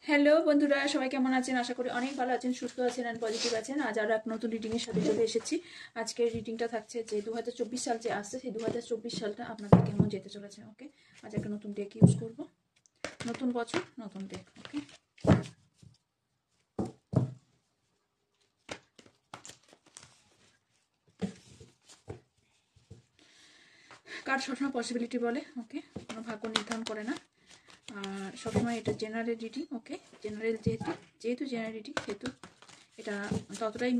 Hello বন্ধুরা, সবাই কেমন আছেন? আশা করি অনেক ভালো আছেন, সুস্থ আছেন অ্যান্ড পজিটিভ আছেন। আজ আরও এক নতুন রিডিংয়ের সাথে চলে এসেছি। আজকের রিডিংটা থাকছে যে 2024 সাল যে আসছে, সেই 2024 সালটা আপনাদের কেমন যেতে চলেছে। ওকে, আজ একটা নতুন ডেক ইউজ করব। নতুন বছর, নতুন ডেক। ওকে, কার সবসময় পসিবিলিটি বলে। ওকে, কোনো ভাগ্য নির্ধারণ করে না। আর সবসময় এটা জেনারেল রিডিং। ওকে, জেনারেল যেহেতু জেনারেল রিডিং, সেহেতু এটা ততটাই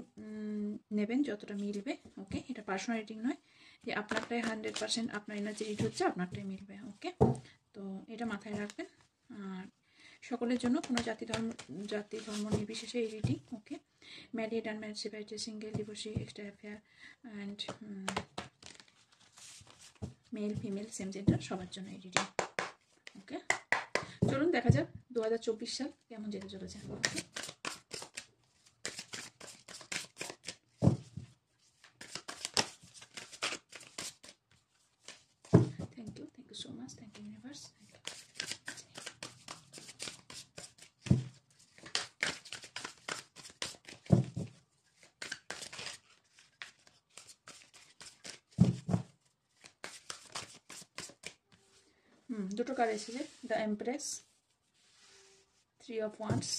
নেবেন যতটা মিলবে। ওকে, এটা পার্সোনাল রিডিং নয় যে আপনারটাই 100% আপনার এনার্জি রিড হচ্ছে, আপনারটাই মিলবে। ওকে, তো এটা মাথায় রাখবেন। আর সকলের জন্য, কোনো জাতি ধর্ম নির্বিশেষে এই reading. Okay, married unmarried, separated, single, divorcee, extra affair and male female same gender, সবার জন্য এই রিডিং। ওকে, চলুন দেখা যাক 2024 সাল কেমন যেতে চলেছে। Okay, thank you so much, thank you universe. দুটো কার্ড এসেছে, the empress, 3 of Wands,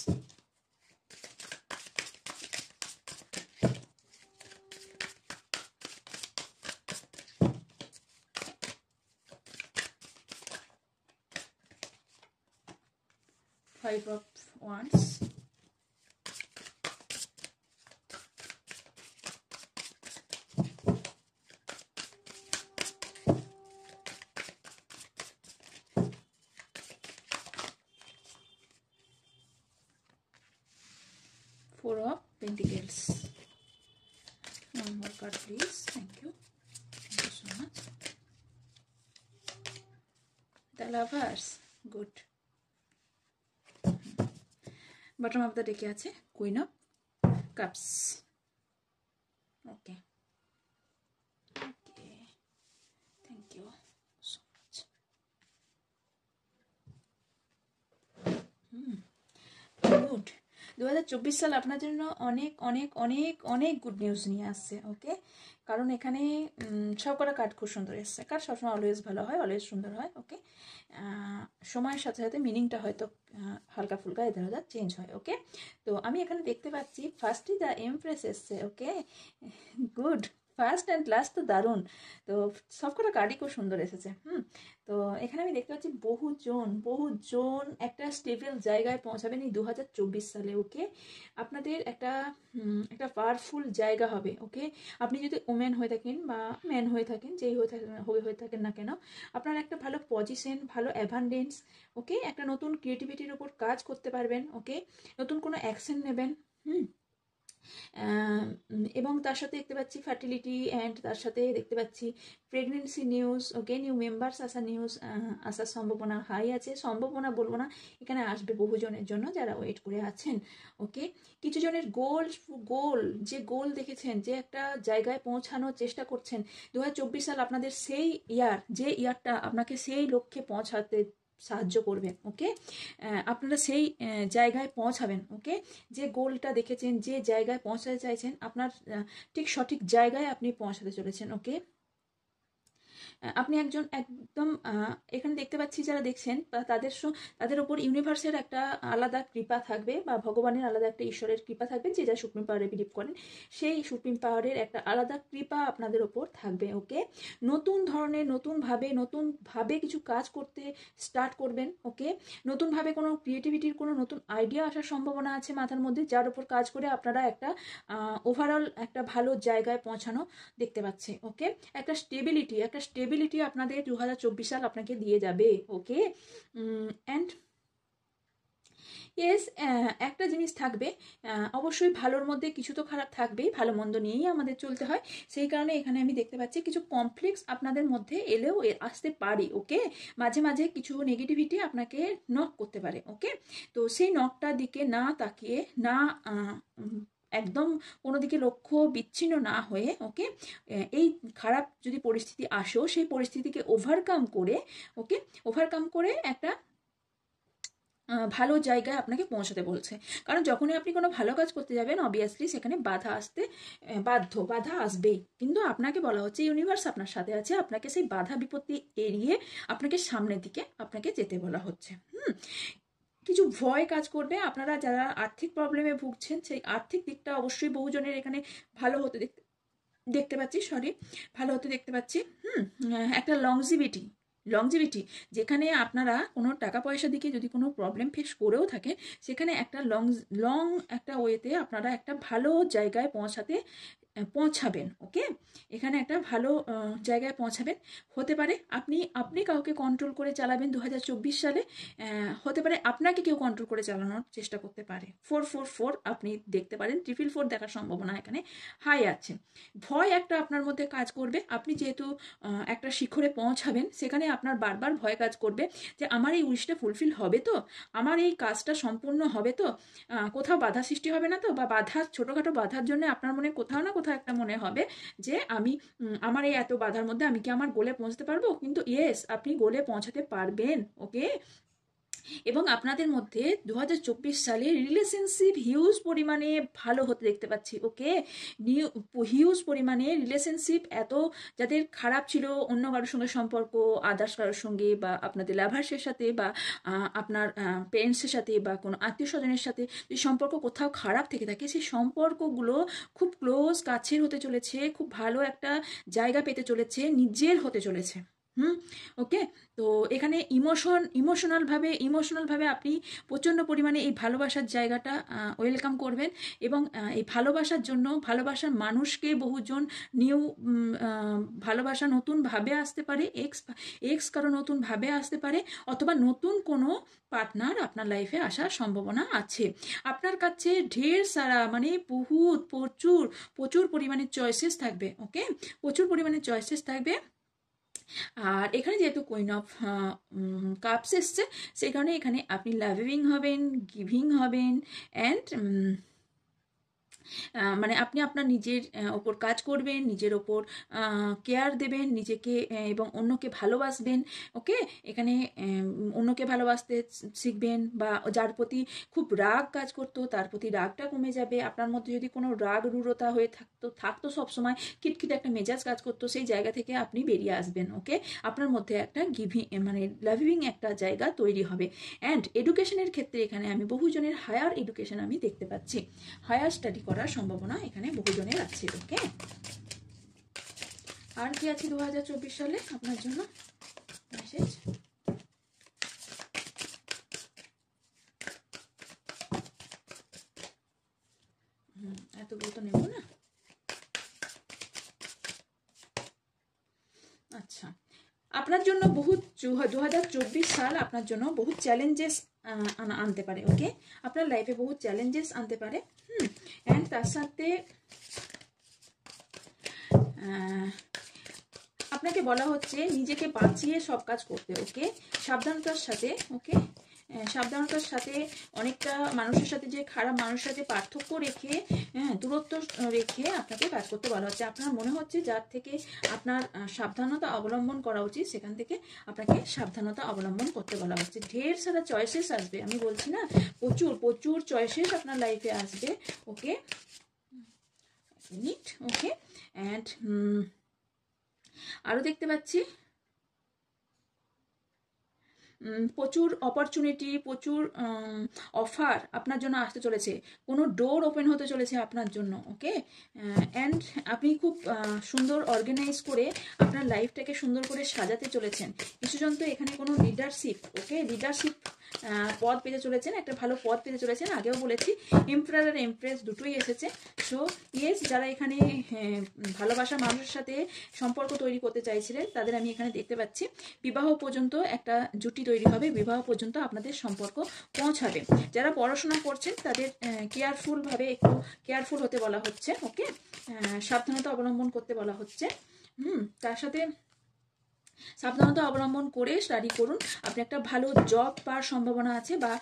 Five of Wands, Four of Pentacles. One more card please. Thank you so much. The Lovers. Good. Bottom of the deck আছে Queen of Cups. Okay, thank you so much. Good. 2024 সাল আপনার জন্য অনেক অনেক অনেক অনেক good news নিয়ে আসছে। ওকে, কারণ এখানে সব কটা কার্ড খুব সুন্দর এসছে। কার্ড সবসময় অলওয়েজ ভালো হয়, অলওয়েজ সুন্দর হয়। ওকে, সময়ের সাথে সাথে মিনিংটা হয়তো হালকা ফুলকা এদের হাজার চেঞ্জ হয়। ওকে, তো আমি এখানে দেখতে পাচ্ছি ফার্স্টই দ্য এমপ্রেস এসছে। ওকে, গুড। ফার্স্ট অ্যান্ড লাস্ট তো দারুণ। তো সবকটা কার্ডই খুব সুন্দর এসেছে। তো এখানে আমি দেখতে পাচ্ছি বহুজন একটা স্টেবল জায়গায় পৌঁছাবেন এই 2024 সালে। ওকে, আপনাদের একটা পাওয়ারফুল জায়গা হবে। ওকে, আপনি যদি ওমেন হয়ে থাকেন বা ম্যান হয়ে থাকেন, যেই হয়ে থাকেন না কেন, আপনার একটা ভালো পজিশন, ভালো অ্যাভান্ডেন্স। ওকে, একটা নতুন ক্রিয়েটিভিটির উপর কাজ করতে পারবেন। ওকে, নতুন কোনো অ্যাকশন নেবেন। এবং তার সাথে দেখতে পাচ্ছি ফার্টিলিটি, অ্যান্ড তার সাথে দেখতে পাচ্ছি প্রেগনেন্সি নিউজ। ওকে, নিউ মেম্বার্স আসার নিউজ আসার সম্ভাবনা হাই আছে। সম্ভাবনা বলবো না, এখানে আসবে বহুজনের জন্য যারা ওয়েট করে আছেন। ওকে, কিছু জনের গোল দেখেছেন, যে একটা জায়গায় পৌঁছানোর চেষ্টা করছেন। 2024 সাল আপনাদের সেই ইয়ারটা আপনাকে সেই লক্ষ্যে পৌঁছাতে সাহায্য করবে। ওকে, আপনারা সেই জায়গায় পৌঁছাবেন। ওকে, যে গোলটা দেখেছেন, যে জায়গায় পৌঁছাতে চাইছেন, আপনার ঠিক সঠিক জায়গায় আপনি পৌঁছাতে চলেছেন। ওকে, আপনি একদম এখানে দেখতে পাচ্ছি যারা দেখছেন তাদের উপর ইউনিভার্সের একটা আলাদা কৃপা থাকবে, বা ভগবানের আলাদা একটা ঈশ্বরের কৃপা থাকবে। যে যা সুপ্রিম পাওয়ারে বিলিভ করেন, সেই সুপ্রিম পাওয়ারের একটা আলাদা কৃপা আপনাদের ওপর থাকবে। ওকে, নতুনভাবে কিছু কাজ করতে স্টার্ট করবেন। ওকে, নতুনভাবে কোনো ক্রিয়েটিভিটির কোনো নতুন আইডিয়া আসার সম্ভাবনা আছে মাথার মধ্যে, যার উপর কাজ করে আপনারা একটা ওভারঅল একটা ভালো জায়গায় পৌঁছানো দেখতে পাচ্ছি। ওকে, একটা স্টেবিলিটি আপনাদের 2024 সাল আপনাকে দিয়ে যাবে। ওকে, অ্যান্ড ইয়েস, একটা জিনিস থাকবে, অবশ্যই ভালোর মধ্যে কিছু তো খারাপ থাকবেই, ভালো মন্দ নিয়েই আমাদের চলতে হয়। সেই কারণে এখানে আমি দেখতে পাচ্ছি কিছু কমপ্লেক্স আপনাদের মধ্যে এলেও আসতে পারে। ওকে, মাঝে মাঝে কিছু নেগেটিভিটি আপনাকে নক করতে পারে। ওকে, তো সেই নকটার দিকে না তাকিয়ে, না একদম কোনো দিকে লক্ষ্য বিচ্ছিন্ন না হয়ে, ওকে, এই খারাপ যদি পরিস্থিতি আসেও সেই পরিস্থিতিকে ওভারকাম করে একটা ভালো জায়গায় আপনাকে পৌঁছাতে বলছে। কারণ যখনই আপনি কোনো ভালো কাজ করতে যাবেন অবভিয়াসলি সেখানে বাধা আসতে বাধা আসবেই, কিন্তু আপনাকে বলা হচ্ছে ইউনিভার্স আপনার সাথে আছে, আপনাকে সেই বাধা বিপত্তি এড়িয়ে আপনাকে সামনের দিকে আপনাকে যেতে বলা হচ্ছে। কিছু ভয় কাজ করবে, আপনারা যারা আর্থিক প্রবলেমে ভুগছেন সেই আর্থিক দিকটা অবশ্যই বহুজনের এখানে ভালো হতে দেখতে পাচ্ছি, ভালো হতে দেখতে পাচ্ছি। একটা লংজিভিটি যেখানে আপনারা কোনো টাকা পয়সা দিকে যদি কোনো প্রবলেম ফেস করেও থাকে, সেখানে একটা লং একটা ওয়েতে আপনারা একটা ভালো জায়গায় পৌঁছাবেন। ওকে, এখানে একটা ভালো জায়গায় পৌঁছাবেন। হতে পারে আপনি কাউকে কন্ট্রোল করে চালাবেন 2024 সালে, হতে পারে আপনাকে কেউ কন্ট্রোল করে চালানোর চেষ্টা করতে পারে। 444 আপনি দেখতে পারেন, 444 দেখার সম্ভাবনা এখানে হাই আছে। ভয় একটা আপনার মধ্যে কাজ করবে, আপনি যেহেতু একটা শিখরে পৌঁছাবেন, সেখানে আপনার বারবার ভয় কাজ করবে যে আমার এই উইশটা ফুলফিল হবে তো, আমার এই কাজটা সম্পূর্ণ হবে তো, কোথাও বাধা সৃষ্টি হবে না তো, বা ছোটোখাটো বাধার জন্য আপনার মনে কোথাও না কোথাও একটা মনে হবে যে আমার এই এত বাধার মধ্যে আমি কি আমার গোলে পৌঁছতে পারবো? কিন্তু ইয়েস, আপনি গোলে পৌঁছাতে পারবেন। ওকে, এবং আপনাদের মধ্যে 2024 সালে রিলেশনশিপ হিউজ পরিমাণে ভালো হতে দেখতে পাচ্ছি। ওকে, হিউজ পরিমাণে রিলেশনশিপ, এত যাদের খারাপ ছিল অন্য কারোর সঙ্গে সম্পর্ক, আদার্স কারোর সঙ্গে, বা আপনাদের লাভার্সের সাথে, বা আপনার পেরেন্টসের সাথে, বা কোনো আত্মীয় স্বজনের সাথে যদি সম্পর্ক কোথাও খারাপ থেকে থাকে, সেই সম্পর্কগুলো খুব ক্লোজ, কাছের হতে চলেছে, খুব ভালো একটা জায়গা পেতে চলেছে, নিজের হতে চলেছে। ওকে, তো এখানে ইমোশনালভাবে আপনি প্রচণ্ড পরিমাণে এই ভালোবাসার জায়গাটা ওয়েলকাম করবেন, এবং এই ভালোবাসার জন্য, ভালোবাসার মানুষকে বহুজন ভালোবাসা নতুনভাবে আসতে পারে, এক্স কারো নতুনভাবে আসতে পারে, অথবা নতুন কোনো পার্টনার আপনার লাইফে আসার সম্ভাবনা আছে। আপনার কাছে ঢের সারা মানে প্রচুর পরিমাণে চয়েসেস থাকবে। ওকে, প্রচুর পরিমাণে চয়েসেস থাকবে। আর এখানে যেহেতু কুইন অফ কাপস এসছে, সেই কারণে এখানে আপনি লাভিং হবেন, গিভিং হবেন, অ্যান্ড মানে আপনি আপনার নিজের ওপর কাজ করবেন, নিজের ওপর কেয়ার দেবেন নিজেকে, এবং অন্যকে ভালোবাসবেন। ওকে, এখানে অন্যকে ভালোবাসতে শিখবেন, বা যার প্রতি খুব রাগ কাজ করতো তার প্রতি রাগটা কমে যাবে। আপনার মধ্যে যদি কোনো রাগ রূঢ়তা হয়ে থাকতো সবসময় খিটখিটে একটা মেজাজ কাজ করতো, সেই জায়গা থেকে আপনি বেরিয়ে আসবেন। ওকে, আপনার মধ্যে একটা মানে লাভিং একটা জায়গা তৈরি হবে। অ্যান্ড এডুকেশনের ক্ষেত্রে এখানে আমি বহুজনের হায়ার এডুকেশন আমি দেখতে পাচ্ছি, হায়ার স্টাডি করার সম্ভাবনা এখানে বহুজনের আছে। ওকে, আর কি আছে 2024 সালে আপনার জন্য মেসেজ? এতগুলো তো নেব না। আচ্ছা, আপনার জন্য 2024 সাল আপনার জন্য বহু চ্যালেঞ্জেস আনতে পারে। ওকে, আপনার লাইফে বহু চ্যালেঞ্জেস আনতে পারে। অ্যান্ড তার সাথে আপনাকে বলা হচ্ছে নিজেকে বাঁচিয়ে সব কাজ করতে। ওকে, সাবধানতার সাথে। ওকে, সাবধানতার সাথে, অনেকটা মানুষের সাথে, যে খারাপ মানুষের সাথে পার্থক্য রেখে, দূরত্ব রেখে আপনাকে কাজ করতে বলা হচ্ছে। আপনার মনে হচ্ছে যার থেকে আপনার সাবধানতা অবলম্বন করা উচিত, সেখান থেকে আপনাকে সাবধানতা অবলম্বন করতে বলা হচ্ছে। ঢের সারা চয়েসেস আসবে, আমি বলছি না, প্রচুর চয়েসেস আপনার লাইফে আসবে। ওকে, ওকে, অ্যান্ড আরও দেখতে পাচ্ছি প্রচুর অপরচুনিটি, প্রচুর অফার আপনার জন্য আসতে চলেছে, কোনো ডোর ওপেন হতে চলেছে আপনার জন্য। ওকে, অ্যান্ড আপনি খুব সুন্দর অর্গানাইজ করে আপনার লাইফটাকে সুন্দর করে সাজাতে চলেছেন। কিছুজন তো এখানে কোনো লিডারশিপ, ওকে, লিডারশিপ পদ পেতে চলেছেন, একটা ভালো পদ পেতে চলেছেন। আগেও বলেছি এমপারার আর এমপ্রেস দুটোই এসেছে। সো ইয়েস, যারা এখানে ভালোবাসার মানুষের সাথে সম্পর্ক তৈরি করতে চাইছিলেন, তাদের আমি এখানে দেখতে পাচ্ছি বিবাহ পর্যন্ত একটা জুটি তৈরি হবে, বিবাহ পর্যন্ত আপনাদের সম্পর্ক পৌঁছাবে। যারা পড়াশোনা করছেন তাদের একটু কেয়ারফুল হতে বলা হচ্ছে। ওকে, সাবধানতা অবলম্বন করতে বলা হচ্ছে। তার সাথে সাবধানতা অবলম্বন করে স্টাডি করুন। আপনি একটা ভালো জব পাওয়ার সম্ভাবনা আছে, বা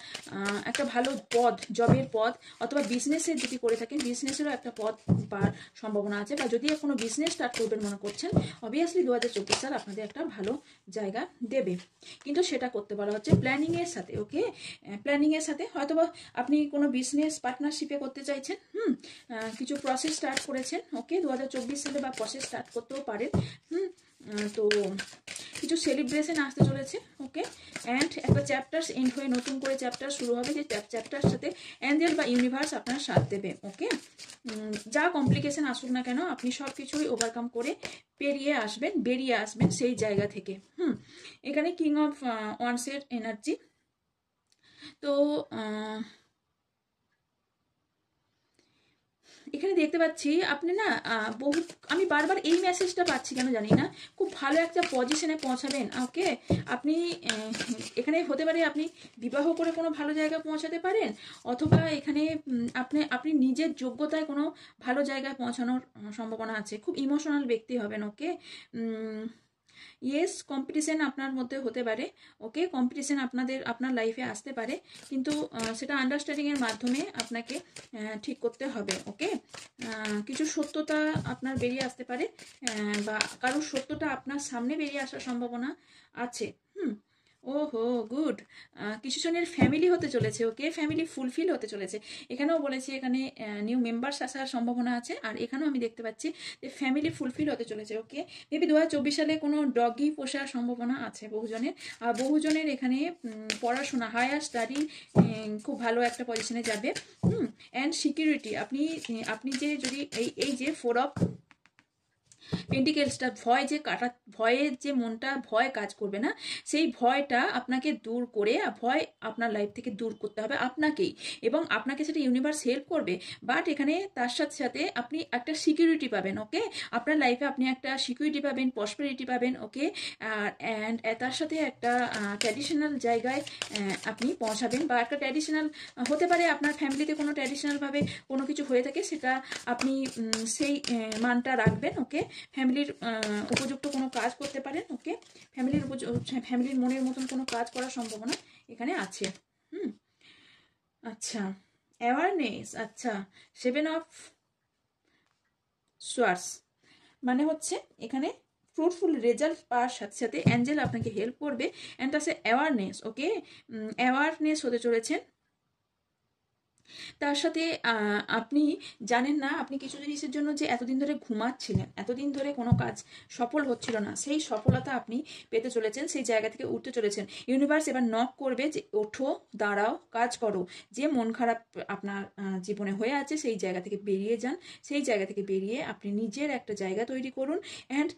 একটা ভালো পদ, জবের পদ, অথবা বিজনেসের যদি করে থাকেন বিজনেসেরও একটা পদ পাওয়ার সম্ভাবনা আছে, বা যদি কোনো বিজনেস স্টার্ট করবেন মনে করছেন, অবভিয়াসলি 2024 সাল আপনাদের একটা ভালো জায়গা দেবে। কিন্তু সেটা করতে বলা হচ্ছে প্ল্যানিংয়ের সাথে। ওকে, প্ল্যানিংয়ের সাথে হয়তোবা আপনি কোনো বিজনেস পার্টনারশিপে করতে চাইছেন, কিছু প্রসেস স্টার্ট করেছেন। ওকে, 2024 সালে বা প্রসেস স্টার্ট করতেও পারেন। তো কিছু সেলিব্রেশন আসতে চলেছে। ওকে, অ্যান্ড একটা চ্যাপ্টার্স এন্ড হয়ে নতুন করে চ্যাপ্টার শুরু হবে, যে চ্যাপ্টার সাথে অ্যাঞ্জেল বা ইউনিভার্স আপনার সাথ দেবে। ওকে, যা কমপ্লিকেশন আসুক না কেন আপনি সব কিছুই ওভারকাম করে বেরিয়ে আসবেন সেই জায়গা থেকে। এখানে কিং অফ ওয়ান্সের এনার্জি। তো এখানে দেখতে পাচ্ছি আপনি না আমি বারবার এই মেসেজটা পাচ্ছি, কেন জানি না, খুব ভালো একটা পজিশনে পৌঁছাবেন। ওকে, আপনি এখানে হতে পারে আপনি বিবাহ করে কোনো ভালো জায়গায় পৌঁছাতে পারেন, অথবা এখানে আপনি নিজের যোগ্যতায় কোনো ভালো জায়গায় পৌঁছানোর সম্ভাবনা আছে। খুব ইমোশনাল ব্যক্তি হবেন। ওকে, ইয়েস, কম্পিটিশন আপনার মধ্যে হতে পারে। ওকে, কম্পিটিশন আপনার লাইফে আসতে পারে, কিন্তু সেটা আন্ডারস্ট্যান্ডিংয়ের মাধ্যমে আপনাকে ঠিক করতে হবে। ওকে, কিছু সত্যতা আপনার বেরিয়ে আসতে পারে, বা কারোর সত্যটা আপনার সামনে বেরিয়ে আসার সম্ভাবনা আছে। ওহো, গুড। কিছু জনের ফ্যামিলি হতে চলেছে। ওকে, ফ্যামিলি ফুলফিল হতে চলেছে। এখানেও বলেছি এখানে নিউ মেম্বার্স আসার সম্ভাবনা আছে, আর এখানেও আমি দেখতে পাচ্ছি যে ফ্যামিলি ফুলফিল হতে চলেছে। ওকে, মেবি 2024 সালে কোনো ডগি পোষার সম্ভাবনা আছে বহুজনের। আর বহুজনের এখানে পড়াশোনা, হায়ার স্টাডি খুব ভালো একটা পজিশনে যাবে। অ্যান্ড সিকিউরিটি, আপনি যে যদি এই যে 4 অফ পেন্টিকেলসটা, ভয়ের যে মনটা ভয় কাজ করবে না, সেই ভয়টা আপনাকে দূর করে, ভয় আপনার লাইফ থেকে দূর করতে হবে আপনাকেই, এবং আপনাকে সেটা ইউনিভার্স হেল্প করবে। বাট এখানে তার সাথে সাথে আপনি একটা সিকিউরিটি পাবেন। ওকে, আপনার লাইফে আপনি একটা সিকিউরিটি পাবেন, প্রসপেরিটি পাবেন। ওকে, অ্যান্ড তার সাথে একটা ট্র্যাডিশনাল জায়গায় আপনি পৌঁছাবেন, বা একটা ট্র্যাডিশনাল হতে পারে আপনার ফ্যামিলিতে কোনো ট্র্যাডিশনালভাবে কোনো কিছু হয়ে থাকে, সেটা আপনি সেই মানটা রাখবেন। ওকে, ফ্যামিলির উপযুক্ত কোনো কাজ করতে পারেন। ওকে, ফ্যামিলির মনের মতন কোনো কাজ করার সম্ভাবনা এখানে আছে। আচ্ছা, অ্যাওয়ারনেস। আচ্ছা, 7 অফ সোয়ার্ডস মানে হচ্ছে এখানে ফ্রুটফুল রেজাল্ট পাওয়ার সাথে সাথে অ্যাঞ্জেল আপনাকে হেল্প করবে, অ্যান্ড তার সাথে অ্যাওয়ারনেস। ওকে, অ্যাওয়ারনেস হতে চলেছেন। তার সাথে আপনি জানেন না, আপনি কিছু জিনিসের জন্য যে এতদিন ধরে ঘুমাচ্ছিলেন, এতদিন ধরে কোনো কাজ সফল হচ্ছিল না, সেই সফলতা আপনি পেতে চলেছেন, সেই জায়গা থেকে উঠতে চলেছেন। ইউনিভার্স এবার নক করবে যে ওঠো, দাঁড়াও, কাজ করো। যে মন খারাপ আপনার জীবনে হয়ে আছে সেই জায়গা থেকে বেরিয়ে যান, সেই জায়গা থেকে বেরিয়ে আপনি নিজের একটা জায়গা তৈরি করুন, অ্যান্ড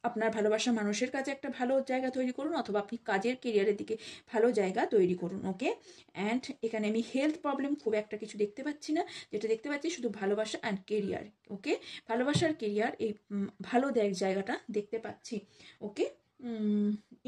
আপনার ভালোবাসা মানুষের কাছে একটা ভালো জায়গা তৈরি করুন, অথবা আপনি কাজের কেরিয়ারের দিকে ভালো জায়গা তৈরি করুন। ওকে, অ্যান্ড এখানে আমি হেলথ প্রবলেম খুব একটা কিছু দেখতে পাচ্ছি না, যেটা দেখতে পাচ্ছি শুধু ভালোবাসা অ্যান্ড কেরিয়ার। ওকে, ভালোবাসার কেরিয়ার এই ভালো জায়গাটা দেখতে পাচ্ছি। ওকে,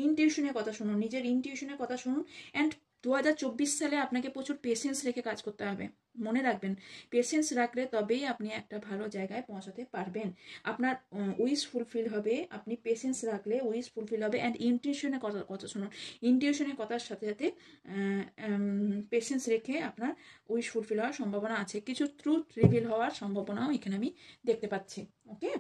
ইনটিউশনের কথা শুনুন, নিজের ইনটিউশনের কথা শুনুন। অ্যান্ড 2024 সালে আপনাকে প্রচুর পেশেন্স রেখে কাজ করতে হবে। মনে রাখবেন, পেশেন্স রাখলে তবেই আপনি একটা ভালো জায়গায় পৌঁছাতে পারবেন। আপনার উইশ ফুলফিল হবে, আপনি পেশেন্স রাখলে উইশ ফুলফিল হবে। অ্যান্ড ইনটিউশনের কথা শুনুন, ইনটিউশনের কথার সাথে সাথে পেশেন্স রেখে আপনার উইশ ফুলফিল হওয়ার সম্ভাবনা আছে। কিছু ট্রুথ রিভিল হওয়ার সম্ভাবনাও এখানে আমি দেখতে পাচ্ছি। ওকে,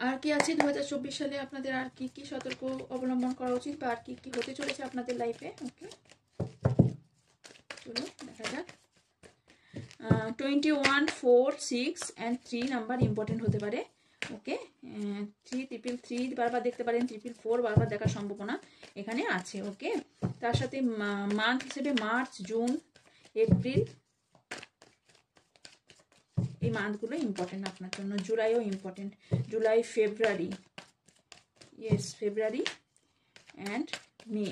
আর কি আছে 2024 সালে আপনাদের, আর কি কি সতর্ক অবলম্বন করা উচিত, বা আর কি কি হতে চলেছে আপনাদের লাইফে। ওকে, চলো দেখা যাক। 21, 4, 6 অ্যান্ড 3 নাম্বার ইম্পর্টেন্ট হতে পারে। ওকে, 333 বারবার দেখতে পারেন, 444 বারবার দেখার সম্ভাবনা এখানে আছে। ওকে, তার সাথে মান্থ হিসেবে মার্চ, জুন, এপ্রিল, এই মান্থগুলো ইম্পর্টেন্ট আপনার জন্য। জুলাইও important, July, February, yes February and May.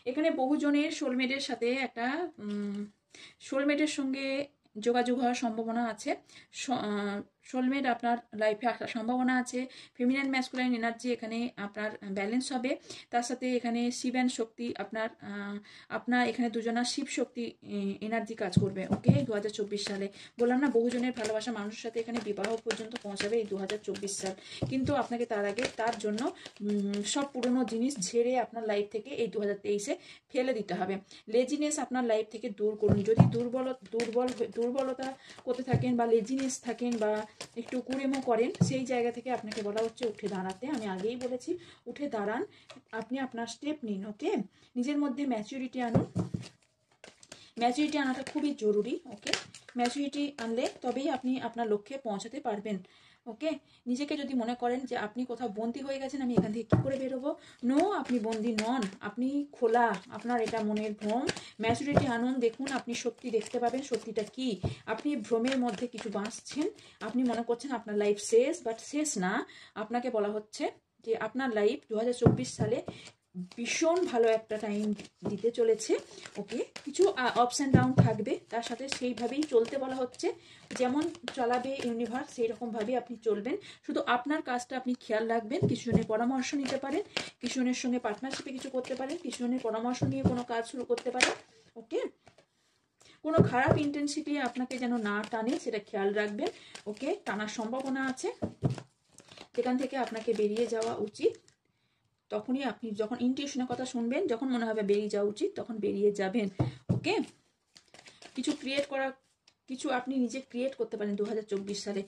এখানে বহুজনের সোলমেটের সাথে একটা সোলমেটের সঙ্গে যোগাযোগ হওয়ার সম্ভাবনা আছে। সোলমেট আপনার লাইফে আসার সম্ভাবনা আছে। ফেমিনাইন ম্যাসকুলাইন এনার্জি এখানে আপনার ব্যালেন্স হবে। তার সাথে এখানে শিব অ্যান্ড শক্তি আপনার এখানে দুজনা শিব শক্তি এনার্জি কাজ করবে। ওকে, 2024 সালে বললাম না, বহুজনের ভালোবাসা মানুষের সাথে এখানে বিবাহ পর্যন্ত পৌঁছাবে এই 2024 সাল। কিন্তু আপনাকে তার আগে তার জন্য সব পুরনো জিনিস ঝেড়ে আপনার লাইফ থেকে এই 2023-এ ফেলে দিতে হবে। লেজিনেস আপনার লাইফ থেকে দূর করুন। যদি দুর্বলতা করতে থাকেন বা লেজিনেস থাকেন বা একটু কুড়েমো করেন, সেই জায়গা থেকে আপনাকে বলা হচ্ছে উঠে দাঁড়াতে। আমি আগেই বলেছি, উঠে দাঁড়ান, আপনি আপনার স্টেপ নিন। ওকে, নিজের মধ্যে ম্যাচুরিটি আনুন। ম্যাচুরিটি আনাটা খুবই জরুরি। ওকে, ম্যাচুরিটি আনলে তবেই আপনি আপনার লক্ষ্যে পৌঁছাতে পারবেন। ওকে, নিজেকে যদি মনে করেন যে আপনি কোথাও বন্দী হয়ে গেছেন, আমি এখান থেকে কী করে বেরোবো, নো, আপনি বন্দী নন, আপনি খোলা। আপনার এটা মনের ভ্রম। ম্যাচুরিটি আনুন, দেখুন আপনি সত্যি দেখতে পাবেন সত্যিটা কি। আপনি ভ্রমের মধ্যে কিছু বাঁচছেন, আপনি মনে করছেন আপনার লাইফ শেষ, বাট শেষ না। আপনাকে বলা হচ্ছে যে আপনার লাইফ 2024 সালে ভীষণ ভালো একটা টাইম দিতে চলেছে। ওকে, কিছু আপস অ্যান্ড ডাউন থাকবে, তার সাথে সেইভাবেই চলতে বলা হচ্ছে। যেমন চালাবে ইউনিভার্স সেই রকমভাবেই আপনি চলবেন। শুধু আপনার কাজটা আপনি খেয়াল রাখবেন। কিছু জনের পরামর্শ নিতে পারেন, কিছু জনের সঙ্গে পার্টনারশিপে কিছু করতে পারেন, কিছু জনের পরামর্শ নিয়ে কোনো কাজ শুরু করতে পারেন। ওকে, কোনো খারাপ ইন্টেন্সিটি আপনাকে যেন না টানে সেটা খেয়াল রাখবেন। ওকে, টানার সম্ভাবনা আছে, সেখান থেকে আপনাকে বেরিয়ে যাওয়া উচিত। তখনই আপনি যখন ইনটিউশনের কথা শুনবেন, যখন মনে হবে বেরিয়ে যাওয়া উচিত, তখন বেরিয়ে যাবেন। ওকে, কিছু আপনি নিজে ক্রিয়েট করতে পারেন 2024 সালে।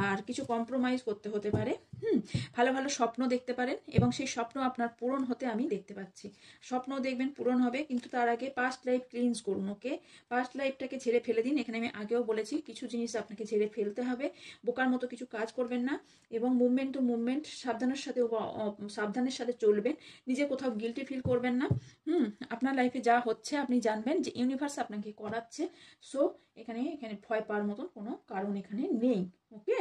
আর কিছু কম্প্রোমাইজ করতে হতে পারে। ভালো ভালো স্বপ্ন দেখতে পারেন এবং সেই স্বপ্ন আপনার পূরণ হতে আমি দেখতে পাচ্ছি। স্বপ্ন দেখবেন পূরণ হবে, কিন্তু তার আগে পাস্ট লাইফ ক্লিনস করুন। ওকে, পাস্ট লাইফটাকে ঝেড়ে ফেলে দিন। এখানে আমি আগেও বলেছি কিছু জিনিস আপনাকে ঝেড়ে ফেলতে হবে। বোকার মতো কিছু কাজ করবেন না এবং মুভমেন্ট টু মুভমেন্ট সাবধানের সাথে চলবেন। নিজে কোথাও গিল্টি ফিল করবেন না। আপনার লাইফে যা হচ্ছে আপনি জানবেন যে ইউনিভার্স আপনাকে করাচ্ছে। সো এখানে ভয় পাওয়ার মতন কোনো কারণ এখানে নেই। ওকে,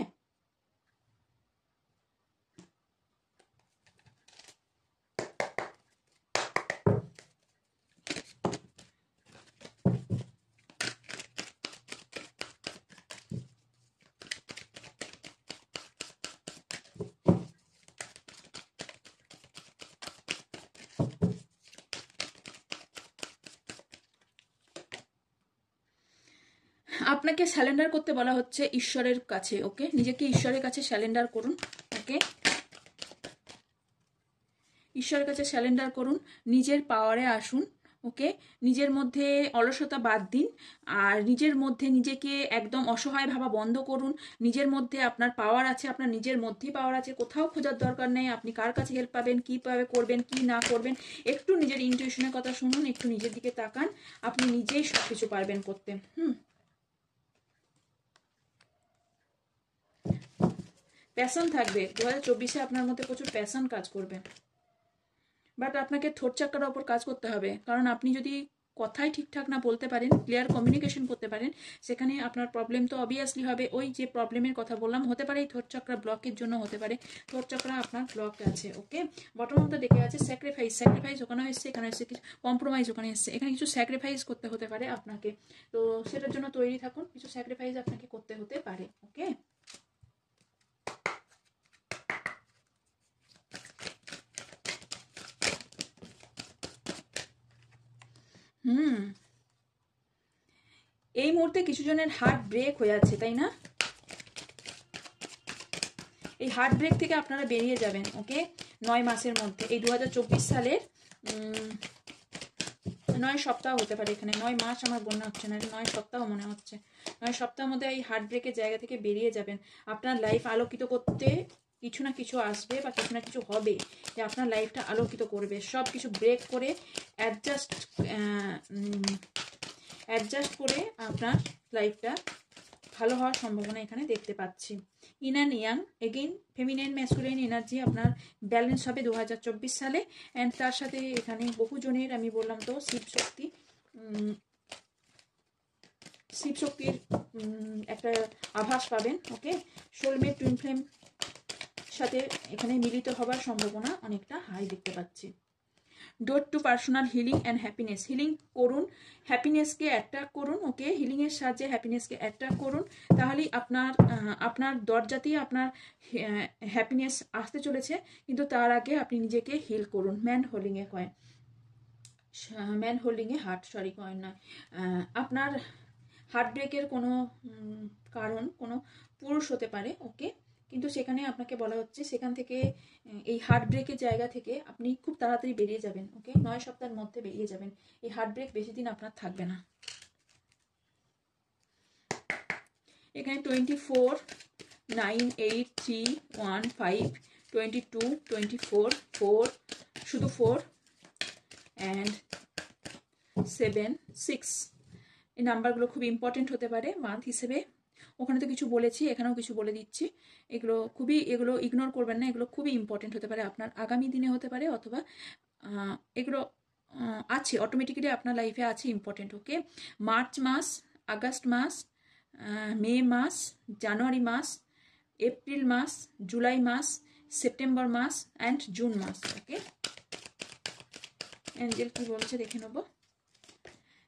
আপনাকে স্যালেন্ডার করতে বলা হচ্ছে ঈশ্বরের কাছে। ওকে, নিজেকে ঈশ্বরের কাছে স্যালেন্ডার করুন। ওকে, ঈশ্বরের কাছে স্যালেন্ডার করুন, নিজের পাওয়ারে আসুন। ওকে, নিজের মধ্যে অলসতা বাদ দিন আর নিজের মধ্যে নিজেকে একদম অসহায় ভাবা বন্ধ করুন। নিজের মধ্যে আপনার পাওয়ার আছে, আপনার নিজের মধ্যেই পাওয়ার আছে, কোথাও খোঁজার দরকার নেই। আপনি কার কাছে হেল্প পাবেন, কীভাবে করবেন, কি না করবেন, একটু নিজের ইনটিউশনের কথা শুনুন, একটু নিজের দিকে তাকান, আপনি নিজেই সব কিছু পারবেন করতে। প্যাশন থাকবে 2024-এ, আপনার মধ্যে প্রচুর প্যাশন কাজ করবে। বাট আপনাকে থ্রোট চাক্রার ওপর কাজ করতে হবে, কারণ আপনি যদি কথাই ঠিকঠাক না বলতে পারেন, ক্লিয়ার কমিউনিকেশন করতে পারেন, সেখানে আপনার প্রবলেম তো অবভিয়াসলি হবে। ওই যে প্রবলেমের কথা বললাম, হতে পারে এই থ্রোট চাক্রা ব্লকের জন্য হতে পারে, থ্রোট চাক্রা আপনার ব্লক আছে। ওকে, বটম অফ দ্য ডেকে আছে স্যাক্রিফাইস ওখানে এসছে, এখানে এসছে কিছু কম্প্রোমাইজ, ওখানে এসছে, এখানে কিছু স্যাক্রিফাইস করতে হতে পারে আপনাকে। তো সেটার জন্য তৈরি থাকুন, কিছু স্যাক্রিফাইস আপনাকে করতে হতে পারে। ওকে, এই মুহূর্তে কিছু জনের হার্ট ব্রেক হয়ে যাচ্ছে, তাই না? এই হার্ট ব্রেক থেকে আপনারা বেরিয়ে যাবেন। ওকে, 9 মাসের মধ্যে, এই 2024 সালের 9 সপ্তাহ হতে পারে, এখানে 9 মাস আমার মনে হচ্ছে না, 9 সপ্তাহ মনে হচ্ছে। 9 সপ্তাহের মধ্যে এই হার্ট ব্রেকের জায়গা থেকে বেরিয়ে যাবেন। আপনার লাইফ আলোকিত করতে কিছু না কিছু আসবে বা কিছু না কিছু হবে যে আপনার লাইফটা আলোকিত করবে। সব কিছু ব্রেক করে অ্যাডজাস্ট করে আপনার লাইফটা ভালো হওয়ার সম্ভাবনা এখানে দেখতে পাচ্ছি। In and young again feminine masculine energy আপনার ব্যালেন্স হবে 2024 সালে। অ্যান্ড তার সাথে এখানে বহুজনের, আমি বললাম তো, শিব শক্তির একটা আভাস পাবেন। ওকে, সোলমেট টুইন ফ্লেম সাথে এখানে মিলিত হবার সম্ভাবনা অনেকটা হাই দেখতে পাচ্ছি। Door to personal healing and happiness, healing করুন, হ্যাপিনেসকে অ্যাট্রাক্ট করুন, ওকে, হিলিংয়ের সাহায্যে হ্যাপিনেসকে অ্যাট্রাক্ট করুন, তাহলেই আপনার দরজাতেই আপনার হ্যাপিনেস আসতে চলেছে। কিন্তু তার আগে আপনি নিজেকে হিল করুন। ম্যান হোল্ডিংয়ে কয়েন, ম্যান হোল্ডিংয়ে হার্ট, সরি কয়েন নয়, আপনার হার্ট ব্রেকের কোনো কারণ কোনো পুরুষ হতে পারে, ওকে, কিন্তু সেখানে আপনাকে বলা হচ্ছে সেখান থেকে এই হার্ট ব্রেকের জায়গা থেকে আপনি খুব তাড়াতাড়ি বেরিয়ে যাবেন, ওকে, 9 সপ্তাহের মধ্যে বেরিয়ে যাবেন। এই হার্ট ব্রেক বেশি দিন আপনার থাকবে না। এখানে 24, 9, 8, 3, 1, 5, 22, 24, 4, শুধু 4 অ্যান্ড 7, 6, এই নাম্বারগুলো খুব ইম্পর্টেন্ট হতে পারে মান্থ হিসেবে। ওখানে তো কিছু বলেছি, এখানেও কিছু বলে দিচ্ছি। এগুলো ইগনোর করবেন না, এগুলো খুবই ইম্পর্টেন্ট হতে পারে আপনার আগামী দিনে হতে পারে, অথবা এগুলো আছে অটোমেটিক্যালি আপনার লাইফে আছে ইম্পর্টেন্ট, ওকে। মার্চ মাস, আগস্ট মাস, মে মাস, জানুয়ারি মাস, এপ্রিল মাস, জুলাই মাস, সেপ্টেম্বর মাস অ্যান্ড জুন মাস, ওকে। অ্যাঞ্জেল কি বলছে দেখে নেবো।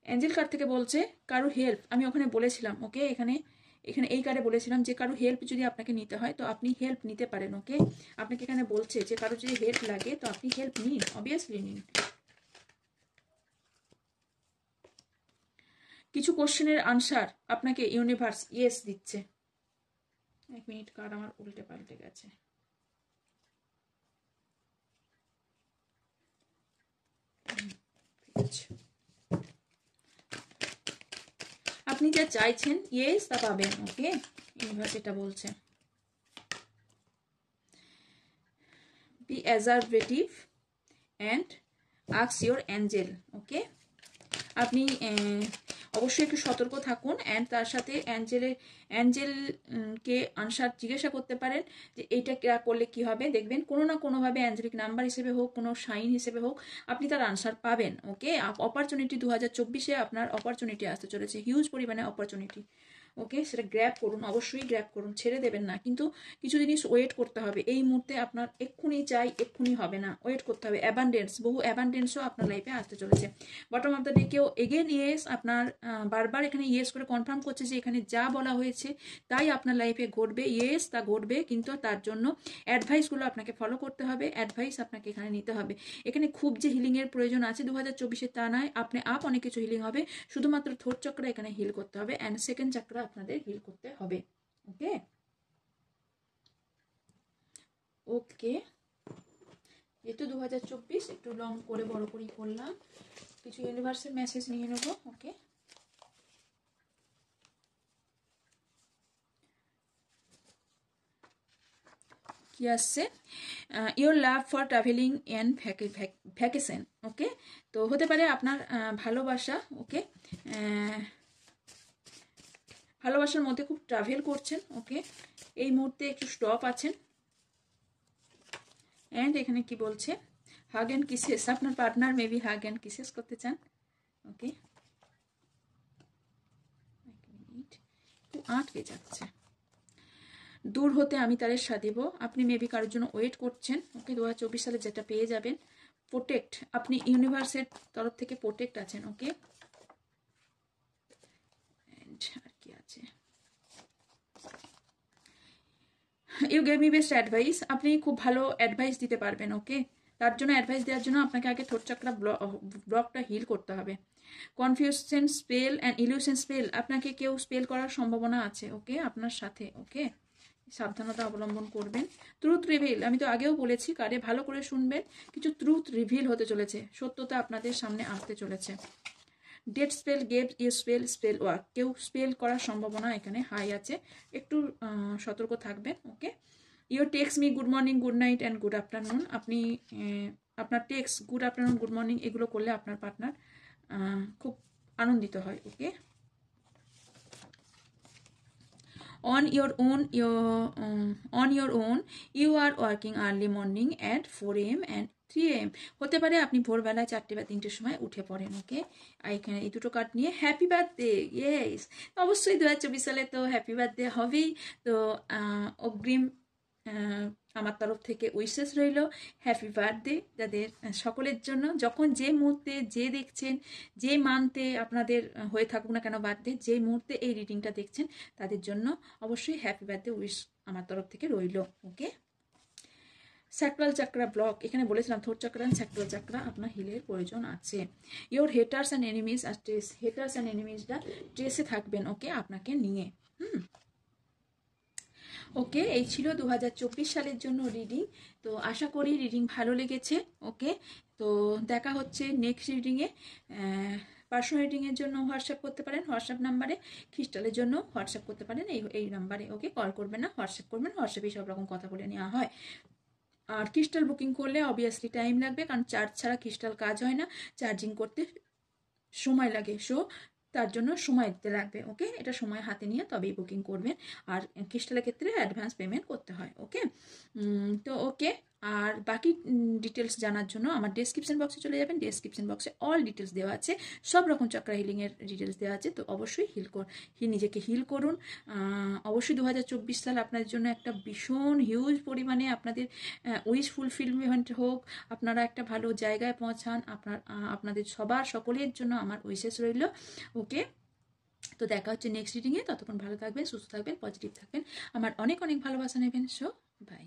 অ্যাঞ্জেল কার্ড থেকে বলছে কারো হেল্প, আমি ওখানে বলেছিলাম, ওকে, এখানে এই কার্ডে বলেছিলাম যে কারো হেল্প যদি আপনাকে নিতে হয় তো আপনি হেল্প নিতে পারেন, ওকে। আপনাকে এখানে বলছে যে কারো যদি হেল্প লাগে তো আপনি হেল্প নিন, অবভিয়াসলি নিন। কিছু কোশ্চেনের আনসার আপনাকে ইউনিভার্স ইয়েস দিচ্ছে। এক মিনিট, কার্ড আমার উল্টে পাল্টে গেছে। আপনি যা চাইছেন ইয়েস তা পাবেন, ওকে, ইউনিভার্স এটা বলছে। Be conservative and ask your angel, okay. আপনি অবশ্যই একটু সতর্ক থাকুন অ্যান্ড তার সাথে অ্যাঞ্জেলকে আনসার জিজ্ঞাসা করতে পারেন যে এইটা করলে কি হবে। দেখবেন কোনো না কোনোভাবে অ্যাঞ্জেলিক নাম্বার হিসেবে হোক, কোনো সাইন হিসেবে হোক, আপনি তার আনসার পাবেন, ওকে। অপরচুনিটি 2024-এ আপনার অপরচুনিটি আসতে চলেছে, হিউজ পরিমাণে অপরচুনিটি, ওকে। সেটা গ্র্যাব করুন, অবশ্যই গ্র্যাব করুন, ছেড়ে দেবেন না। কিন্তু কিছু জিনিস ওয়েট করতে হবে, এই মুহূর্তে আপনার এক্ষুনি চাই এক্ষুনি হবে না, ওয়েট করতে হবে। অ্যাবান্ডেন্স, বহু অ্যাবান্ডেন্সও আপনার লাইফে আসতে চলেছে। বটম অফ দ্য ডে কেউ এগেন ইয়েস, আপনার বারবার এখানে ইয়েস করে কনফার্ম করছে যে এখানে যা বলা হয়েছে তাই আপনার লাইফে ঘটবে, ইয়েস তা ঘটবে, কিন্তু তার জন্য অ্যাডভাইসগুলো আপনাকে ফলো করতে হবে, অ্যাডভাইস আপনাকে এখানে নিতে হবে। এখানে খুব যে হিলিংয়ের প্রয়োজন আছে 2024-এ তা নয়, আপনি অনেক কিছু হিলিং হবে, শুধুমাত্র থ্রোট চক্র এখানে হিল করতে হবে অ্যান্ড সেকেন্ড চক্র আপনাদের হিল করতে হবে, ওকে। ওকে, যেহেতু 2024 একটু লং করে বড় করেই করলাম, কিছু ইউনিভার্সাল মেসেজ নিয়ে নেবো, ওকে। কি আসছে, your love for travelling and vacation, okay. তো হতে পারে আপনার ভালোবাসা, ওকে, ভালোবাসার মধ্যে খুব ট্রাভেল করছেন, ওকে। এই মুহূর্তে একটু স্টপ আছেন। অ্যান্ড এখানে কি বলছে, হাগ অ্যান্ড কিসেস, আপনার partner maybe hug and kisses করতে চান, ওকে। খুব আটকে যাচ্ছে। দূর হতে আমি তাদের সাথে আপনি মেবি কারোর জন্য ওয়েট করছেন, ওকে। 2024 সালে যেটা পেয়ে যাবেন, প্রোটেক্ট, আপনি ইউনিভার্সের তরফ থেকে প্রোটেক্ট আছেন, ওকে। আর কি আছে, you gave me best advice, আপনি খুব ভালো অ্যাডভাইস দিতে পারবেন, ওকে। তার জন্য অ্যাডভাইস দেওয়ার জন্য আপনাকে আগে থ্রোট চক্র ব্লকটা হিল করতে হবে। Confusion spell and illusion spell, আপনাকে কেউ স্পেল করার সম্ভাবনা আছে, ওকে, আপনার সাথে, ওকে। সাবধানতা অবলম্বন করবেন। ট্রুথ রিভিল, আমি তো আগেও বলেছি কারে ভালো করে শুনবেন, কিছু ট্রুথ রিভিল হতে চলেছে, সত্যতা আপনাদের সামনে আসতে চলেছে। Date spell gave you spell work, কেউ স্পেল করার সম্ভাবনা এখানে হাই আছে, একটু সতর্ক থাকবেন, okay. Your text me good morning, good night and good afternoon, আপনি আপনার text good afternoon, good morning এগুলো করলে আপনার পার্টনার খুব আনন্দিত হয়, ওকে। on your own you are working early morning at 4 AM and 3 AM, হতে পারে আপনি ভোরবেলায় 4টে বা 3টের সময় উঠে পড়েন, ওকে। এখানে এই দুটো কার্ড নিয়ে হ্যাপি বার্থডে, ইয়েস, অবশ্যই 2024 সালে তো হ্যাপি বার্থডে হবেই। তো অগ্রিম আমার তরফ থেকে উইশেস রইল, হ্যাপি বার্থডে যাদের সকলের জন্য। যখন যে মুহূর্তে যে দেখছেন, যে মান্থে আপনাদের হয়ে থাকুক না কেন বার্থডে, যে মুহূর্তে এই রিডিংটা দেখছেন তাদের জন্য অবশ্যই হ্যাপি বার্থডে উইশ আমার তরফ থেকে রইল। ওকে, স্যাক্রাল চাকরা ব্লক, এখানে বলেছিলাম throat chakra and sacral chakra আপনার হিলের প্রয়োজন আছে। ইয়োর হেটার্স অ্যান্ড এনিমিজ আর স্ট্রেস, হেটার্স অ্যান্ড এনিমিজরা স্ট্রেসে থাকবেন ওকে আপনাকে নিয়ে। ওকে, এই ছিল 2024 সালের জন্য রিডিং। তো আশা করি রিডিং ভালো লেগেছে। ওকে, তো দেখা হচ্ছে নেক্সট রিডিংয়ে। পার্সোনাল রিডিংয়ের জন্য হোয়াটসঅ্যাপ করতে পারেন হোয়াটসঅ্যাপ নাম্বারে, ক্রিস্টালের জন্য হোয়াটসঅ্যাপ করতে পারেন এই নাম্বারে। ওকে, কল করবেন না, হোয়াটসঅ্যাপ করবেন, হোয়াটসঅ্যাপে সব রকম কথা বলে নেওয়া হয়। আর ক্রিস্টাল বুকিং করলে অবভিয়াসলি টাইম লাগবে, কারণ চার্জ ছাড়া ক্রিস্টাল কাজ হয় না, চার্জিং করতে সময় লাগে। সো তার জন্য সময় দিতে লাগবে। ওকে, এটা সময় হাতে নিয়ে তবেই বুকিং করবেন। আর ক্রিস্টালের ক্ষেত্রে অ্যাডভান্স পেমেন্ট করতে হয়। ওকে, তো ওকে, আর বাকি ডিটেলস জানার জন্য আমার ডেসক্রিপশন বক্সে চলে যাবেন। ডেসক্রিপশন বক্সে অল ডিটেলস দেওয়া আছে, সব রকম চক্রা হিলিংয়ের ডিটেলস দেওয়া আছে। তো অবশ্যই নিজেকে হিল করুন। অবশ্যই 2024 সাল আপনাদের জন্য একটা ভীষণ হিউজ পরিমাণে আপনাদের উইশ ফুলফিলমেন্ট হোক, আপনারা একটা ভালো জায়গায় পৌঁছান, আপনাদের সকলের জন্য আমার উইশেস রইল। ওকে, তো দেখা হচ্ছে নেক্সট রিডিংয়ে। ততক্ষণ ভালো থাকবেন, সুস্থ থাকবেন, পজিটিভ থাকবেন, আমার অনেক অনেক ভালোবাসা নেবেন। So by.